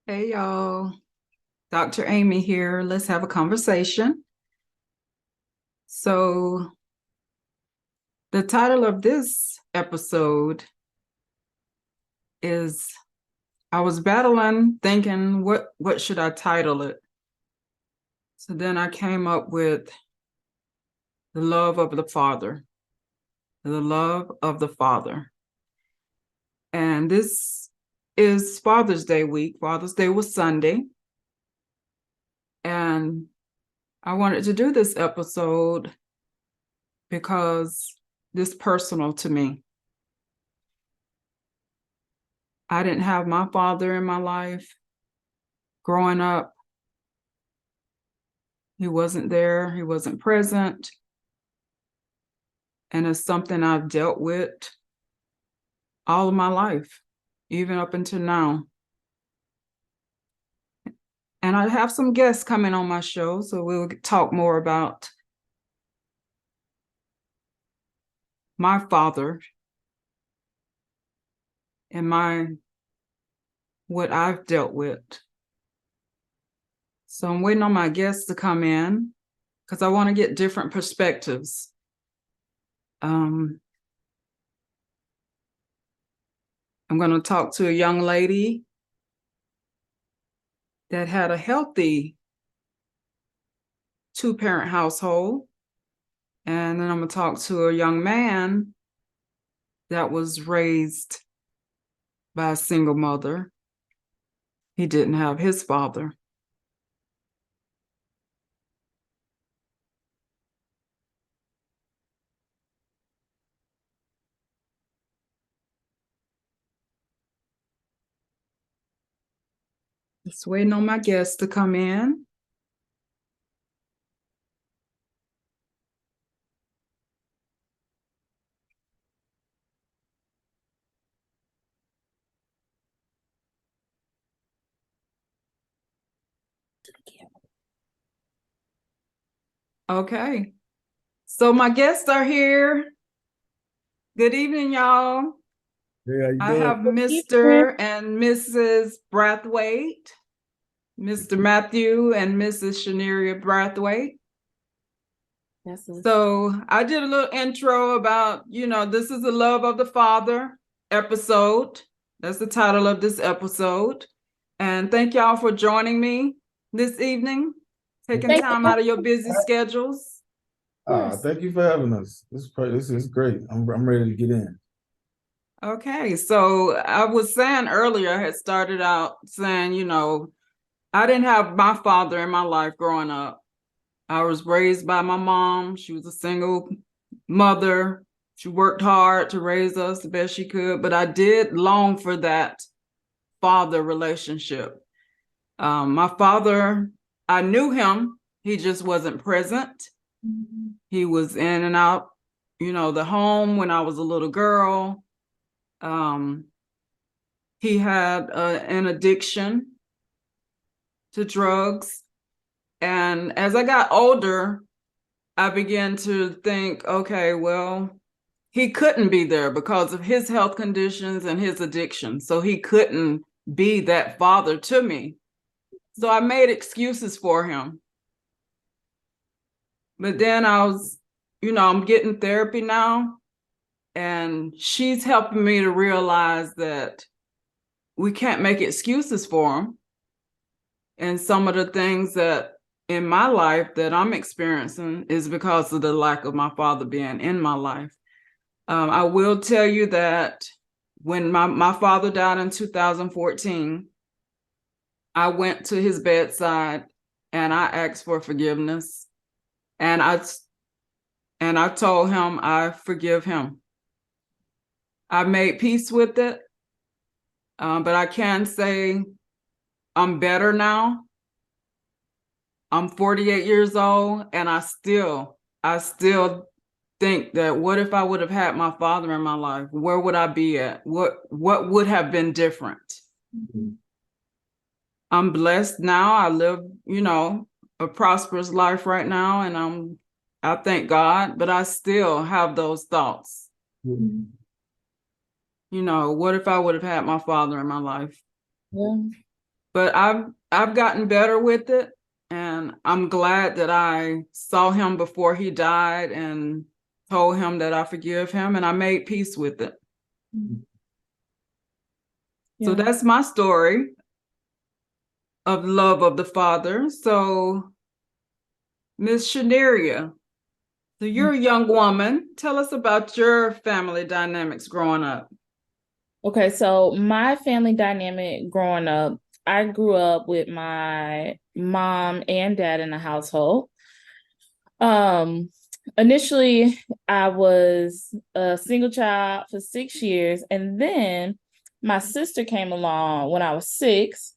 Hey y'all, Dr. Amy here. Let's have a conversation. So, the title of this episode is I was battling thinking what should I title it? So then I came up with the love of the Father. The love of the Father. And this is Father's Day week. Father's Day was Sunday. And I wanted to do this episode because this is personal to me. I didn't have my father in my life growing up. He wasn't there. He wasn't present. And it's something I've dealt with all of my life, even up until now. And I have some guests coming on my show, so we'll talk more about my father and what I've dealt with. So I'm waiting on my guests to come in because I want to get different perspectives. I'm going to talk to a young lady that had a healthy two-parent household. And then I'm going to talk to a young man that was raised by a single mother. He didn't have his father. Just waiting on my guests to come in. Okay. So my guests are here. Good evening, y'all. Hey, how you I doing? have Mr. and Mrs. Brathwaite, Mr. Matthew and Mrs. Shaneria Brathwaite. Yes. So I did a little intro about, this is the Love of the Father episode. That's the title of this episode. And thank y'all for joining me this evening, taking time out of your busy schedules. Thank you for having us. This is great. I'm ready to get in. Okay, so I was saying earlier, I had started out saying, I didn't have my father in my life growing up. I was raised by my mom. She was a single mother. She worked hard to raise us the best she could, but I did long for that father relationship. My father, I knew him. He just wasn't present. Mm-hmm. He was in and out, the home when I was a little girl. He had an addiction to drugs. And as I got older, I began to think, okay, well, he couldn't be there because of his health conditions and his addiction. So he couldn't be that father to me. So I made excuses for him. But then I'm getting therapy now, and she's helping me to realize that we can't make excuses for him. And some of the things that in my life that I'm experiencing is because of the lack of my father being in my life. I will tell you that when my father died in 2014, I went to his bedside and I asked for forgiveness. And I told him I forgive him. I made peace with it, but I can say I'm better now. I'm 48 years old, and I still think that what if I would have had my father in my life? Where would I be at? What would have been different? Mm-hmm. I'm blessed now. I live, a prosperous life right now, and I thank God, but I still have those thoughts. Mm-hmm. What if I would have had my father in my life? Yeah. but I've gotten better with it, and I'm glad that I saw him before he died and told him that I forgive him, and I made peace with it. Yeah. So that's my story of love of the Father. So, Miss Shaneria, so you're a young woman. Tell us about your family dynamics growing up. Okay, so my family dynamic growing up, I grew up with my mom and dad in the household. Um, Initially, I was a single child for 6 years, and then my sister came along when I was 6.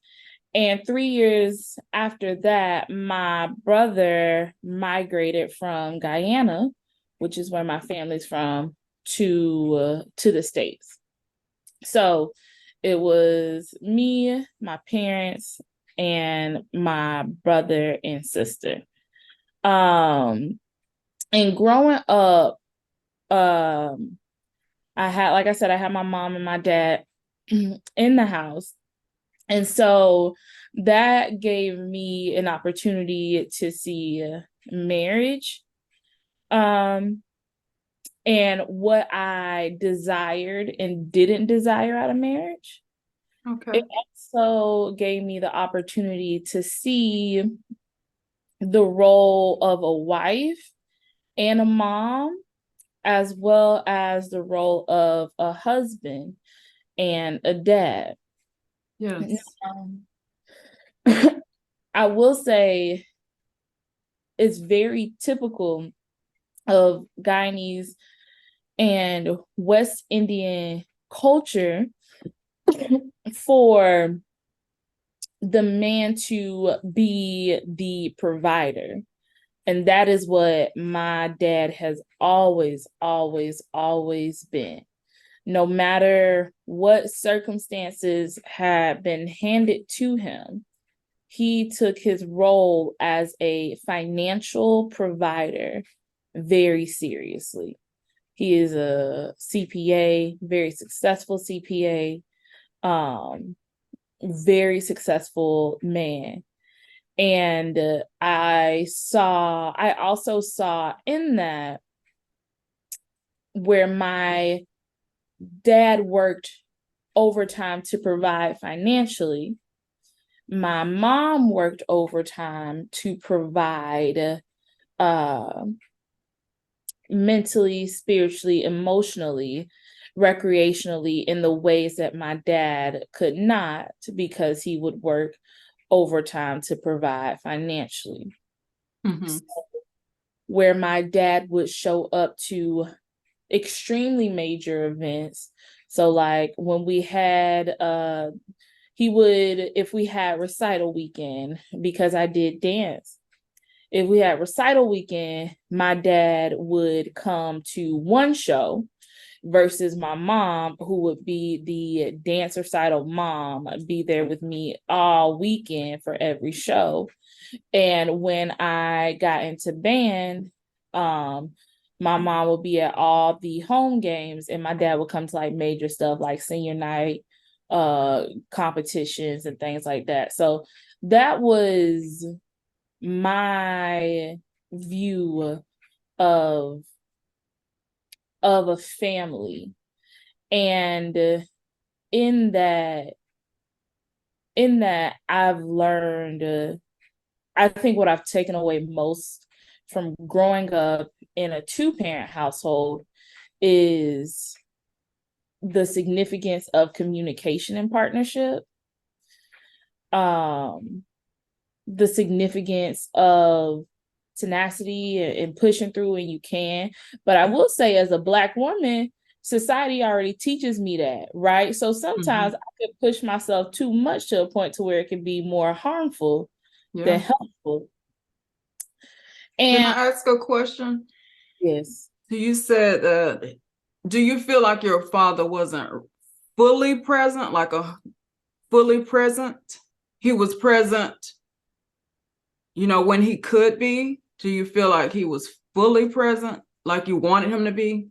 And 3 years after that, my brother migrated from Guyana, which is where my family's from, to the States. So it was me, my parents, and my brother and sister. And growing up, I had, like I said, I had my mom and my dad in the house. And so that gave me an opportunity to see marriage, and what I desired and didn't desire out of marriage. Okay. It also gave me the opportunity to see the role of a wife and a mom, as well as the role of a husband and a dad. Yes. I will say it's very typical of Guyanese and West Indian culture for the man to be the provider. And that is what my dad has always, always, always been. No matter what circumstances had been handed to him, he took his role as a financial provider very seriously. He is a CPA, very successful CPA, very successful man. And I also saw in that where my dad worked overtime to provide financially, my mom worked overtime to provide mentally, spiritually, emotionally, recreationally, in the ways that my dad could not, because he would work overtime to provide financially. Mm-hmm. So, where my dad would show up to extremely major events. So like when we had if we had recital weekend, because I did dance, if we had recital weekend, my dad would come to one show versus my mom, who would be the dance recital mom, be there with me all weekend for every show. And when I got into band, my mom would be at all the home games, and my dad would come to like major stuff like senior night, competitions and things like that. So that was my view of a family. And in that I've learned, I think what I've taken away most from growing up in a 2-parent household is the significance of communication and partnership, the significance of tenacity and pushing through when you can. But I will say, as a Black woman, society already teaches me that, right? So sometimes I could push myself too much to a point to where it can be more harmful than helpful. Can And I ask a question? yes. So you said, do you feel like your father wasn't fully present, He was present, when he could be? Do you feel like he was fully present, like you wanted him to be?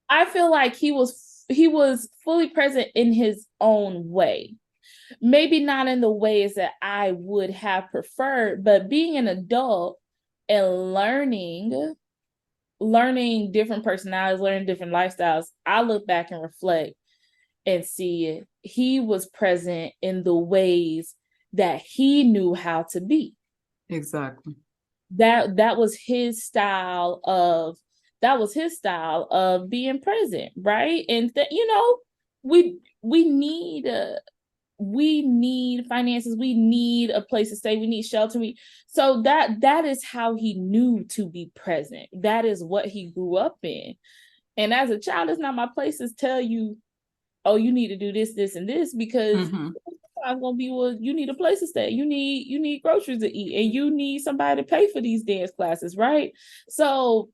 I feel like he was fully present in his own way. maybe not in the ways that I would have preferred, but being an adult and learning different personalities, learning different lifestyles, I look back and reflect and see he was present in the ways that he knew how to be. Exactly. That was his style of being present, right? And we need finances, we need a place to stay, we need shelter. So that is how he knew to be present. That is what he grew up in. And as a child, it's not my place to tell you, oh, you need to do this, this, and this, because I'm gonna be, well, you need a place to stay, you need groceries to eat, and you need somebody to pay for these dance classes, right? So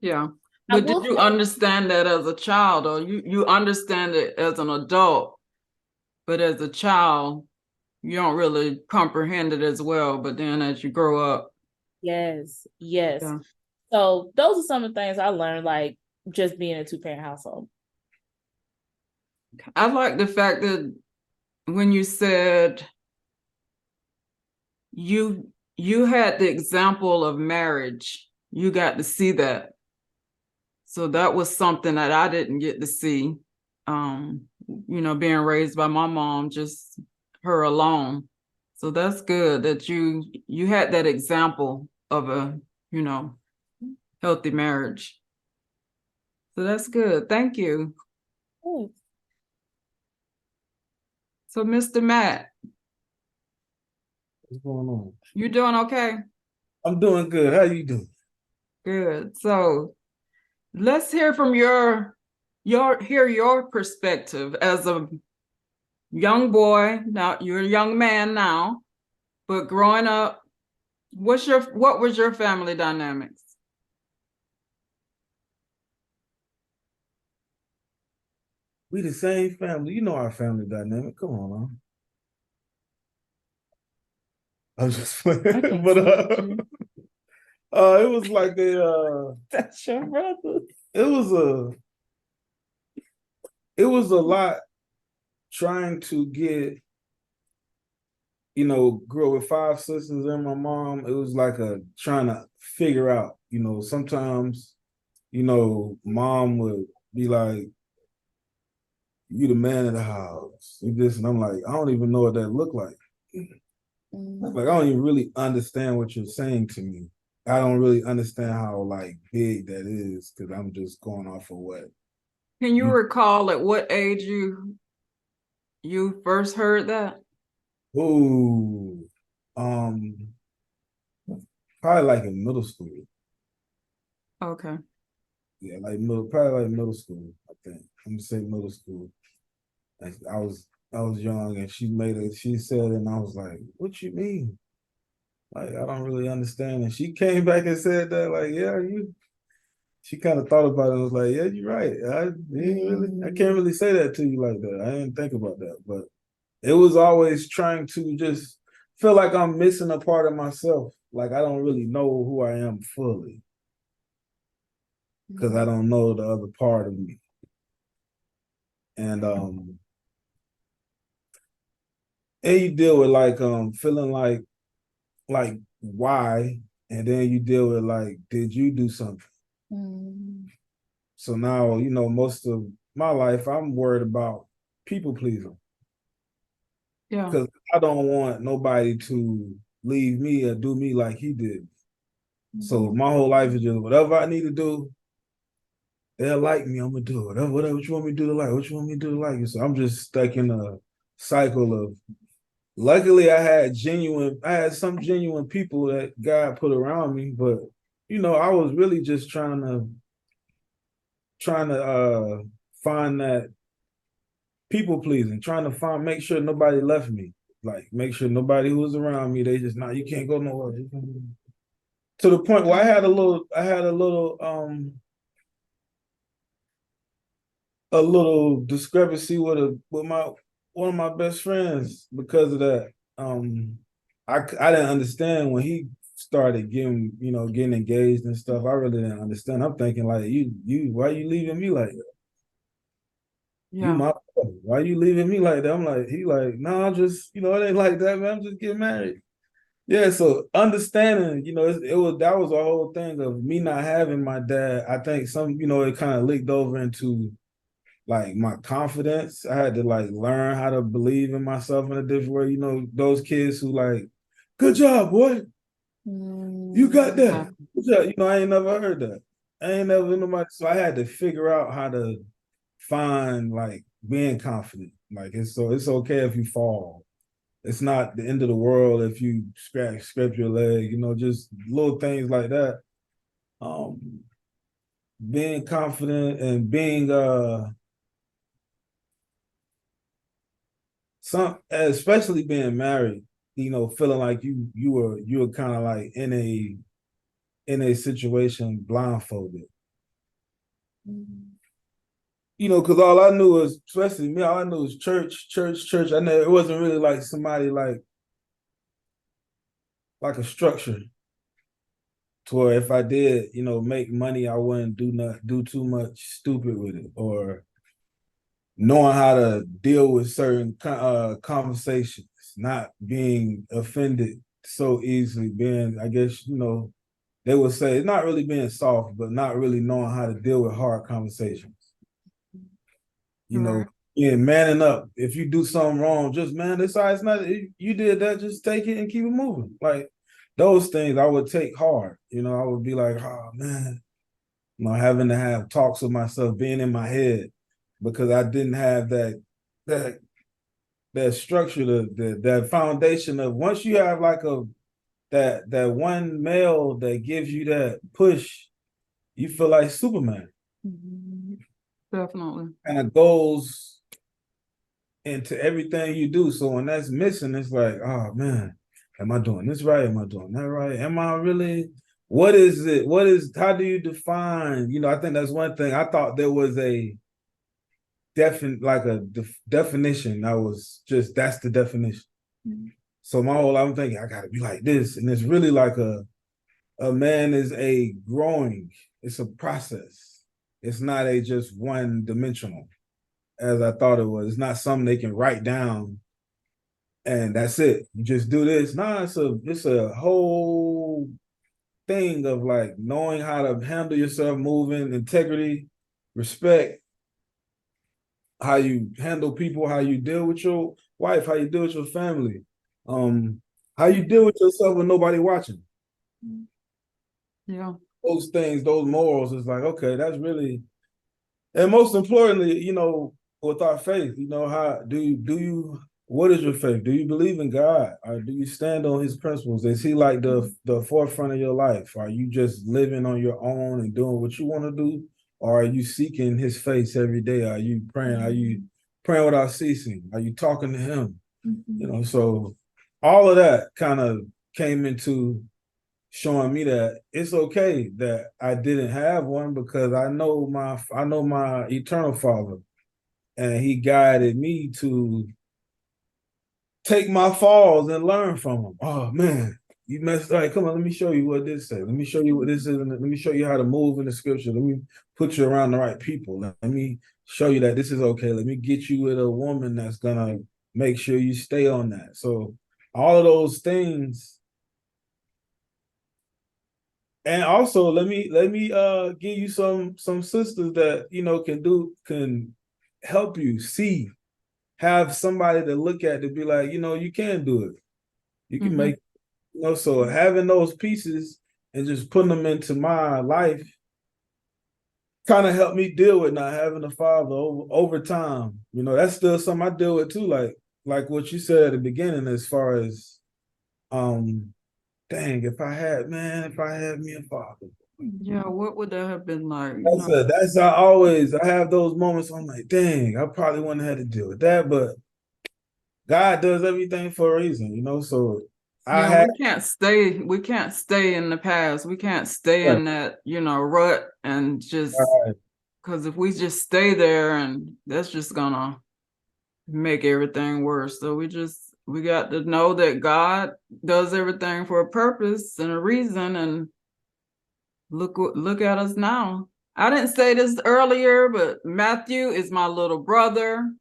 yeah. But did you understand that as a child, or you understand it as an adult, but as a child, you don't really comprehend it as well, but then as you grow up. Yes. Yeah. So those are some of the things I learned, like just being a 2-parent household. I like the fact that when you said you had the example of marriage, you got to see that. So that was something that I didn't get to see, being raised by my mom, just her alone. So that's good that you had that example of a, healthy marriage. So that's good. Thank you. Ooh. So Mr. Matt, What's going on? you doing okay? I'm doing good. How you doing? Good. So let's hear from your perspective as a young boy. Now you're a young man now, but growing up, what was your family dynamics? We the same family. You know our family dynamic. Come on, man. I'm just playing. But it was like that's your brother. It was a lot trying to get, grew up with 5 sisters and my mom. It was like trying to figure out, sometimes, mom would be like, you the man of the house, you this, and I'm like, I don't even know what that looked like. Like, I don't even really understand what you're saying to me. I don't really understand how like big that is, because I'm just going off of what. Can you recall at what age you first heard that? Ooh, probably like in middle school. Okay. Yeah, probably like middle school, I think. I'm gonna say middle school. Like, I was young, and she said it, and I was like, what you mean? Like, I don't really understand. And she came back and said that, like, yeah, she kind of thought about it and was like, yeah, you're right. I can't really say that to you like that. I didn't think about that. But it was always trying to just feel like I'm missing a part of myself. Like, I don't really know who I am fully, because I don't know the other part of me. And you deal with like feeling like why, and then you deal with like, did you do something? So now, most of my life I'm worried about people pleasing. Yeah. Because I don't want nobody to leave me or do me like he did. So my whole life is just whatever I need to do, they'll like me, I'm gonna do it. Whatever you want me to do to like, what you want me to do to like you. So I'm just stuck in a cycle of, luckily I had some genuine people that God put around me, but I was really just trying to find that people pleasing, trying to make sure nobody left me, like make sure nobody who was around me, they just, you can't go nowhere. To the point where I had a little discrepancy with one of my best friends because of that. I didn't understand when he started getting engaged and stuff. I really didn't understand. I'm thinking like, you why you leaving me like that? You Yeah. my brother. Why you leaving me like that? I'm like, he like, no, I'm just, it ain't like that, man. I'm just getting married. Yeah, so understanding, it was that was a whole thing of me not having my dad. I think it kind of leaked over into like my confidence. I had to like learn how to believe in myself in a different way. Those kids who like, good job, boy. You got that. Good job. I ain't never heard that. I ain't never nobody. So I had to figure out how to find like being confident. Like it's okay if you fall. It's not the end of the world if you scrape your leg, just little things like that. Being confident and being especially being married, feeling like you were kind of like in a situation blindfolded. Because all I knew was, especially me, all I knew was church, church, church. I know it wasn't really like somebody like a structure to where if I did, make money, I wouldn't do too much stupid with it, or knowing how to deal with certain conversations, not being offended so easily, being, I guess, they would say, not really being soft, but not really knowing how to deal with hard conversations. Right. Manning up. If you do something wrong, just man, this side's not. You did that. Just take it and keep it moving. Like those things, I would take hard. I would be like, oh man, having to have talks with myself, being in my head, because I didn't have that structure, that foundation of once you have like that one male that gives you that push, you feel like Superman. Definitely. Kind of goes into everything you do. So when that's missing, it's like, oh man, am I doing this right? Am I doing that right? Am I really? What is it? How do you define? I think that's one thing. I thought there was a definition. That's the definition. Mm-hmm. So I'm thinking I gotta be like this. And it's really like a man is a growing, it's a process. It's not a just one dimensional as I thought it was. It's not something they can write down and that's it. You just do this. Nah, it's a whole thing of like knowing how to handle yourself, moving, integrity, respect, how you handle people, how you deal with your wife, how you deal with your family, how you deal with yourself with nobody watching. Yeah. Those things, those morals is like, okay, that's really, and most importantly, with our faith, how do you what is your faith? Do you believe in God? Or do you stand on his principles? Is he like the forefront of your life? Are you just living on your own and doing what you want to do? Or are you seeking his face every day? Are you praying? Are you praying without ceasing? Are you talking to him? So all of that kind of came into showing me that it's okay that I didn't have one, because I know my eternal Father, and he guided me to take my falls and learn from them. Oh man, you messed. All right, come on, let me show you what this says. Let me show you what this is. Let me show you how to move in the scripture. Let me put you around the right people. Let me show you that this is okay. Let me get you with a woman that's gonna make sure you stay on that. So all of those things. And also let me give you some sisters that can help you see, have somebody to look at to be like, you can do it. You can make, so having those pieces and just putting them into my life kind of helped me deal with not having a father over time. That's still something I deal with too. Like what you said at the beginning, as far as dang, if I had me a father. Yeah, what would that have been like? I have those moments. I'm like, dang, I probably wouldn't have had to deal with that, but God does everything for a reason, So we can't stay in the past. We can't stay in that, rut and just because if we just stay there, and that's just gonna make everything worse. So we got to know that God does everything for a purpose and a reason, and look at us now. I didn't say this earlier, but Matthew is my little brother.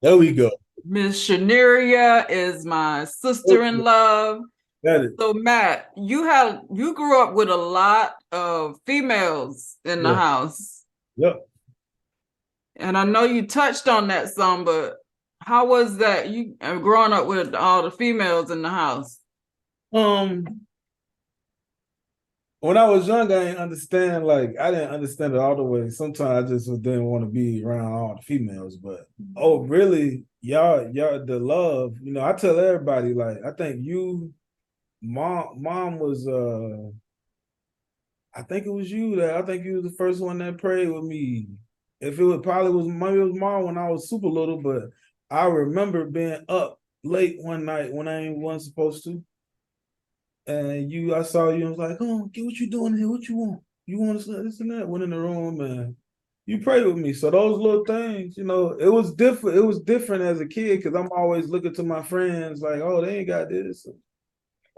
There we go. Miss Shaneria is my sister in love. Got it. So Matt, you grew up with a lot of females in the house. Yep. And I know you touched on that some, but how was that you growing up with all the females in the house? When I was young, I didn't understand, I didn't understand it all the way. Sometimes I just didn't want to be around all the females, but really, y'all, the love, I tell everybody, I think mom was I think it was you the first one that prayed with me. If it was probably was maybe it was mom when I was super little, but I remember being up late one night when I wasn't supposed to. And I saw you and was like, oh, get what you doing here. What you want? You want this and that? Went in the room and you prayed with me. So those little things, it was different. It was different as a kid because I'm always looking to my friends like, oh, they ain't got this.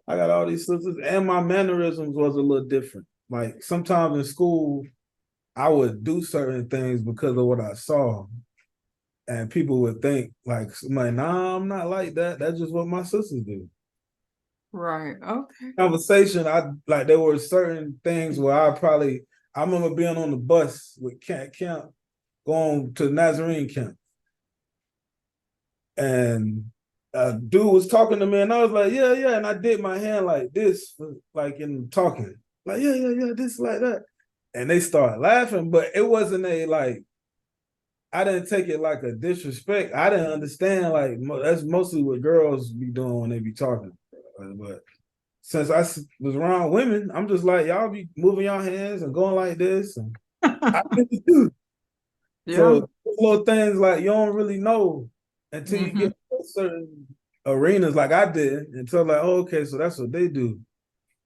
I got all these sisters. And my mannerisms was a little different. Like sometimes in school, I would do certain things because of what I saw. And people would think nah, I'm not like that. That's just what my sisters do. Right. Okay. Conversation, there were certain things where I remember being on the bus with camp going to Nazarene camp. And a dude was talking to me and I was like, yeah, yeah. And I did my hand like this, in talking. Like, yeah, yeah, yeah, this like that. And they started laughing, but it wasn't I didn't take it like a disrespect. I didn't understand, that's mostly what girls be doing when they be talking. But since I was around women, I'm just like, y'all be moving your hands and going like this. And I really do. Yeah. So little things you don't really know until you get to certain arenas like I did until oh, okay, so that's what they do.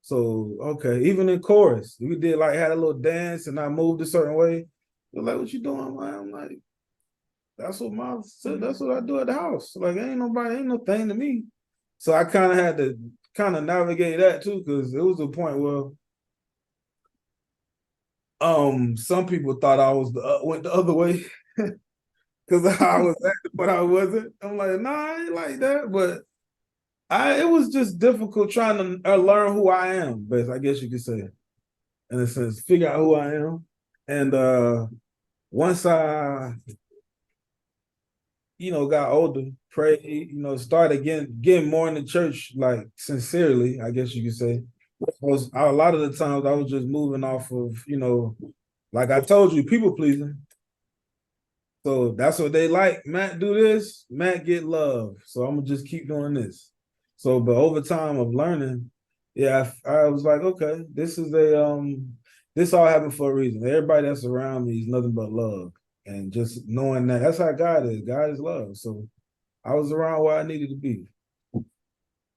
So, okay, even in chorus, we did had a little dance and I moved a certain way. They're like, what you doing, man? I'm like, that's what I do at the house. Ain't no thing to me. So I kind of had to navigate that too, because it was a point where some people thought I was went the other way because I was acting, but I wasn't. I'm like, nah, I ain't like that. But it was just difficult trying to learn who I am, but I guess you could say, in a sense, figure out who I am. And once I got older, prayed, started getting more in the church, sincerely, I guess you could say. A lot of the times I was just moving off of, like I told you, people pleasing. So that's what they like. Matt do this, Matt get love. So I'm gonna just keep doing this. So, but over time of learning, yeah, I was like, okay, this all happened for a reason. Everybody that's around me is nothing but love. And just knowing that's how God is. God is love. So I was around where I needed to be.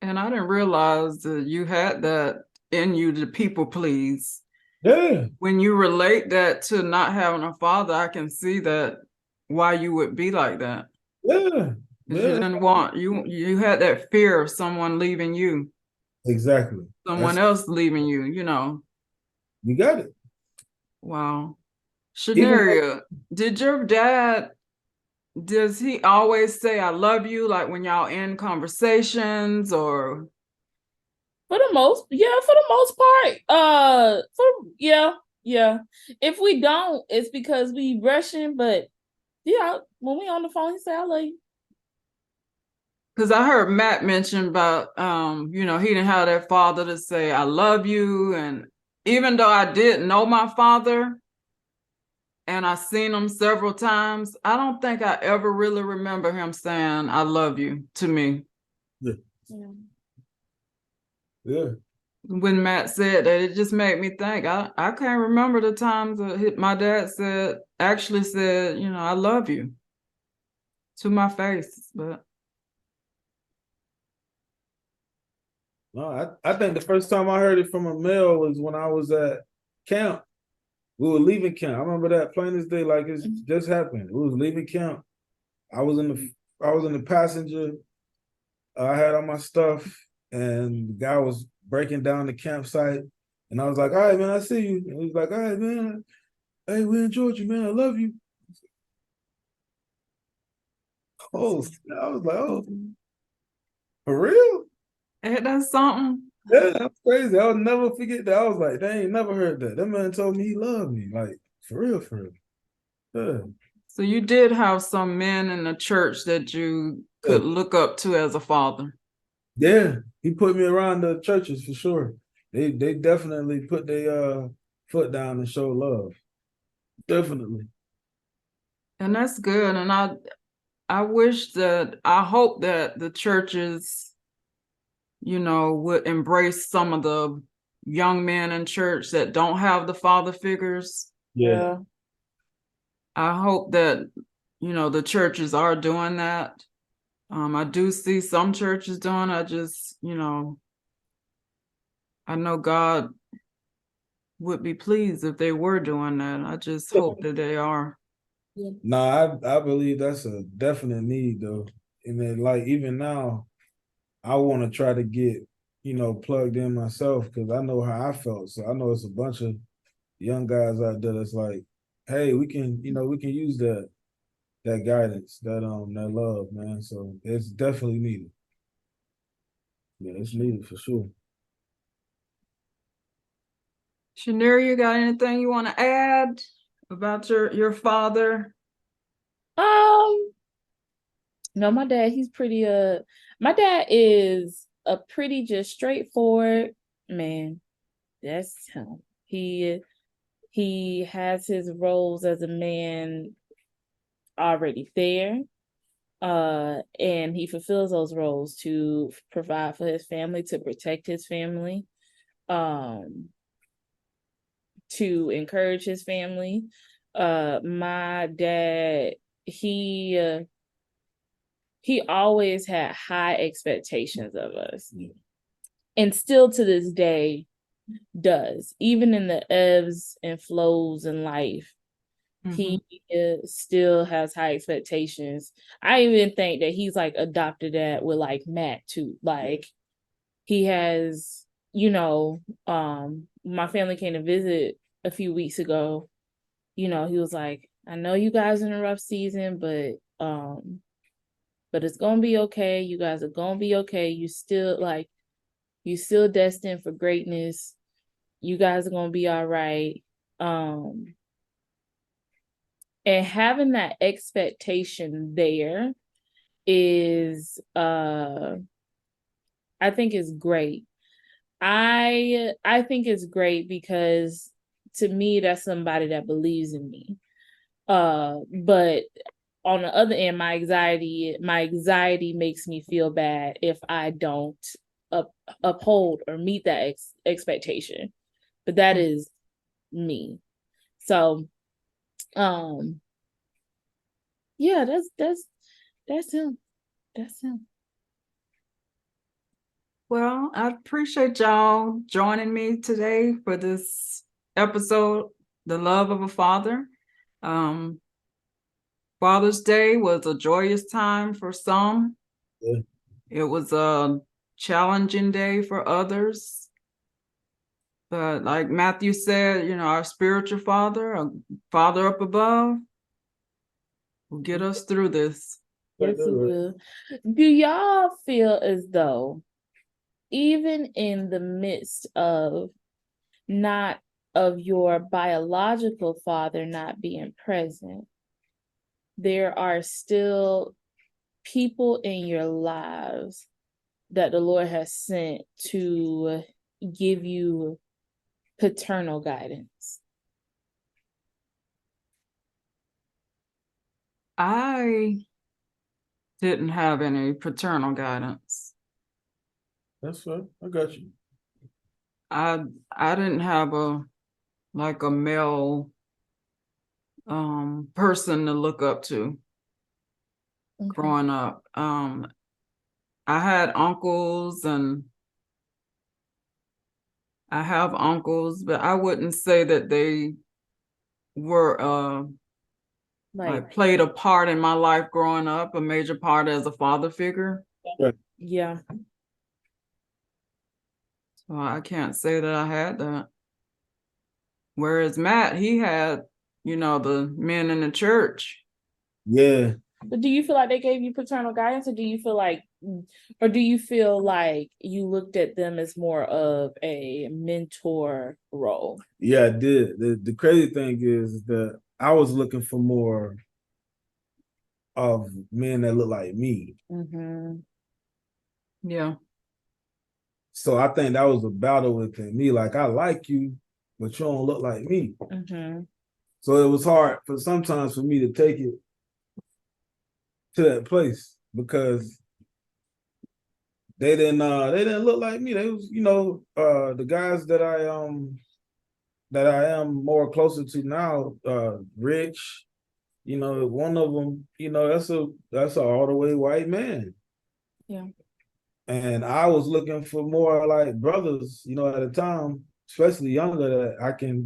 And I didn't realize that you had that in you to people please. Yeah. When you relate that to not having a father, I can see that why you would be like that. Yeah. You didn't want you had that fear of someone leaving you. Exactly. Someone else leaving you, You got it. Wow. Shaneria, did your dad, does he always say I love you when y'all in conversations or? For the most part. Yeah. If we don't, it's because we rushing, but yeah, when we on the phone, he say I love you. Because I heard Matt mention about, he didn't have that father to say, I love you. And even though I did know my father and I seen him several times, I don't think I ever really remember him saying, I love you to me. Yeah. Yeah. When Matt said that, it just made me think, I can't remember the times that my dad actually said, I love you to my face, but. No, I think the first time I heard it from a male was when I was at camp. We were leaving camp. I remember that plain as day, like it just happened. We was leaving camp. I was in the passenger. I had all my stuff, and the guy was breaking down the campsite. And I was like, all right, man, I see you. And he was like, all right, man. Hey, we enjoyed you, man. I love you. Oh, I was like, oh, for real? Ain't that something? Yeah, that's crazy. I'll never forget that. I was like, they ain't never heard that. That man told me he loved me. Like, for real, for real. Yeah. So you did have some men in the church that you could look up to as a father. Yeah, he put me around the churches for sure. They definitely put their foot down and show love. Definitely. And that's good. And I hope that the churches, would embrace some of the young men in church that don't have the father figures. Yeah. I hope that, the churches are doing that. I do see some churches doing. I just, I know God would be pleased if they were doing that. I just hope that they are. Nah, I believe that's a definite need though. And then like even now, I want to try to get, plugged in myself because I know how I felt. So I know it's a bunch of young guys out there that's like, hey, we can use that guidance, that love, man. So it's definitely needed. Yeah, it's needed for sure. Shaneria, you got anything you want to add about your father? No, my dad, my dad is a pretty just straightforward man. That's him. He has his roles as a man already there. And he fulfills those roles to provide for his family, to protect his family, to encourage his family. My dad, he always had high expectations of us. Yeah. And still to this day does. Even in the ebbs and flows in life, he still has high expectations. I even think that he's like adopted that with like Matt too. Like he has, my family came to visit a few weeks ago. He was like, I know you guys are in a rough season, but it's gonna be okay. You guys are gonna be okay. You still destined for greatness. You guys are gonna be all right. And having that expectation there is I think is great. I think it's great because to me that's somebody that believes in me. But on the other end, my anxiety makes me feel bad if I don't uphold or meet that expectation. But that is me. So, yeah, that's him. That's him. Well, I appreciate y'all joining me today for this episode, The Love of a Father. Father's Day was a joyous time for some. Yeah. It was a challenging day for others. But like Matthew said, our spiritual father, a father up above, will get us through this. Yes, it will. Do y'all feel as though, even in the midst of not of your biological father not being present, there are still people in your lives that the Lord has sent to give you paternal guidance? I didn't have any paternal guidance. That's right. I got you. I didn't have a male person to look up to growing up. I had uncles and I have uncles, but I wouldn't say that they were like played a part in my life growing up, a major part as a father figure. Yeah. So I can't say that I had that. Whereas Matt, he had, the men in the church. Yeah. But do you feel like they gave you paternal guidance, or do you feel like you looked at them as more of a mentor role? Yeah, I did. The crazy thing is that I was looking for more of men that look like me. Mm-hmm. Yeah. So I think that was a battle within me. Like, I like you, but you don't look like me. Mm-hmm. So it was hard sometimes for me to take it to that place because they didn't look like me. They was, the guys that I am more closer to now, Rich, one of them, that's a all the way white man. Yeah. And I was looking for more like brothers, at the time, especially younger, that I can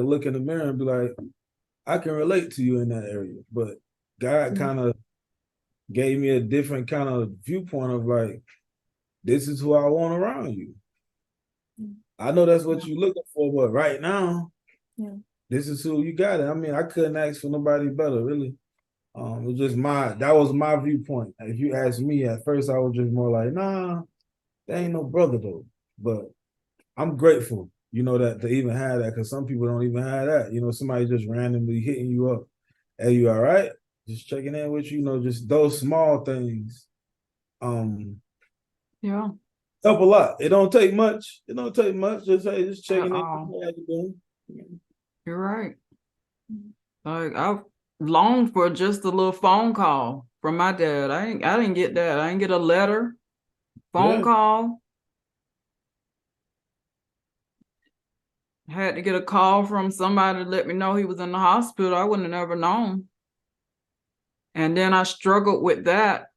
look in the mirror and be like, I can relate to you in that area. But God kind of gave me a different kind of viewpoint of like, this is who I want around you. I know that's what you're looking for, but right now, this is who you got. I mean, I couldn't ask for nobody better, really. It was just that was my viewpoint. If you ask me, at first I was just more like, nah, there ain't no brother though. But I'm grateful, that to even have that, because some people don't even have that. Somebody just randomly hitting you up. Hey, you all right? Just checking in with you, just those small things. Yeah. Help a lot. It don't take much. It don't take much. Just checking in. How you doing? You're right. Like, I longed for just a little phone call from my dad. I didn't get that. I didn't get a letter, phone call. I had to get a call from somebody to let me know he was in the hospital. I wouldn't have never known. And then I struggled with that,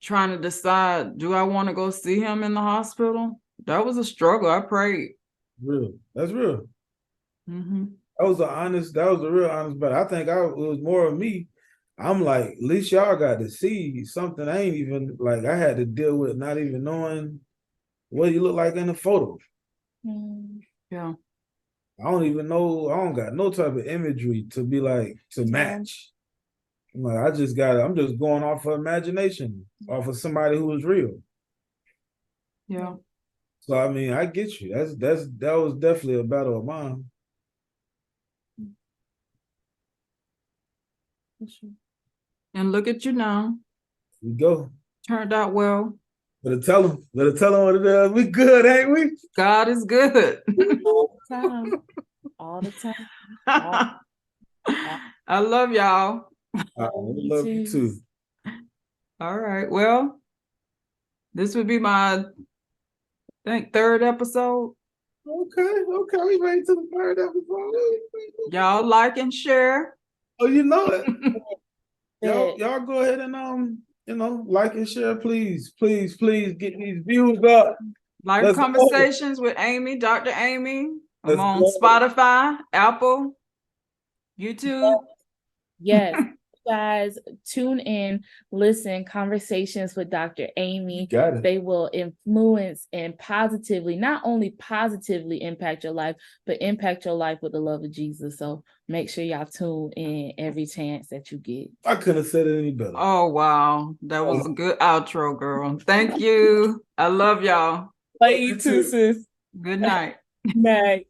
trying to decide, do I want to go see him in the hospital? That was a struggle. I prayed. Real. That's real. Mm-hmm. That was a real honest, but I think it was more of me. I'm like, at least y'all got to see something I ain't even, like, I had to deal with not even knowing what you look like in the photo. Yeah. I don't even know. I don't got no type of imagery to be like, to match. I'm like, I'm just going off of imagination, off of somebody who was real. Yeah. So, I mean, I get you. That was definitely a battle of mine. And look at you now. We go. Turned out well. Better tell them what it is. We good, ain't we? God is good. All the time. All the time. I love y'all. I love you too. All right. Well, this would be my, I think, third episode. Okay. We made it to the third episode. Y'all like and share. Oh, you know it. Y'all go ahead and like and share, please. Please get these views up. Live Conversations with Amy, Dr. Amy. I'm on Spotify, Apple, YouTube. Yes. Guys, tune in, listen, Conversations with Dr. Amy. They will influence and not only positively impact your life, but impact your life with the love of Jesus. So make sure y'all tune in every chance that you get. I couldn't have said it any better. Oh, wow. That was a good outro, girl. Thank you. I love y'all. Love you too, sis. Good night. Night.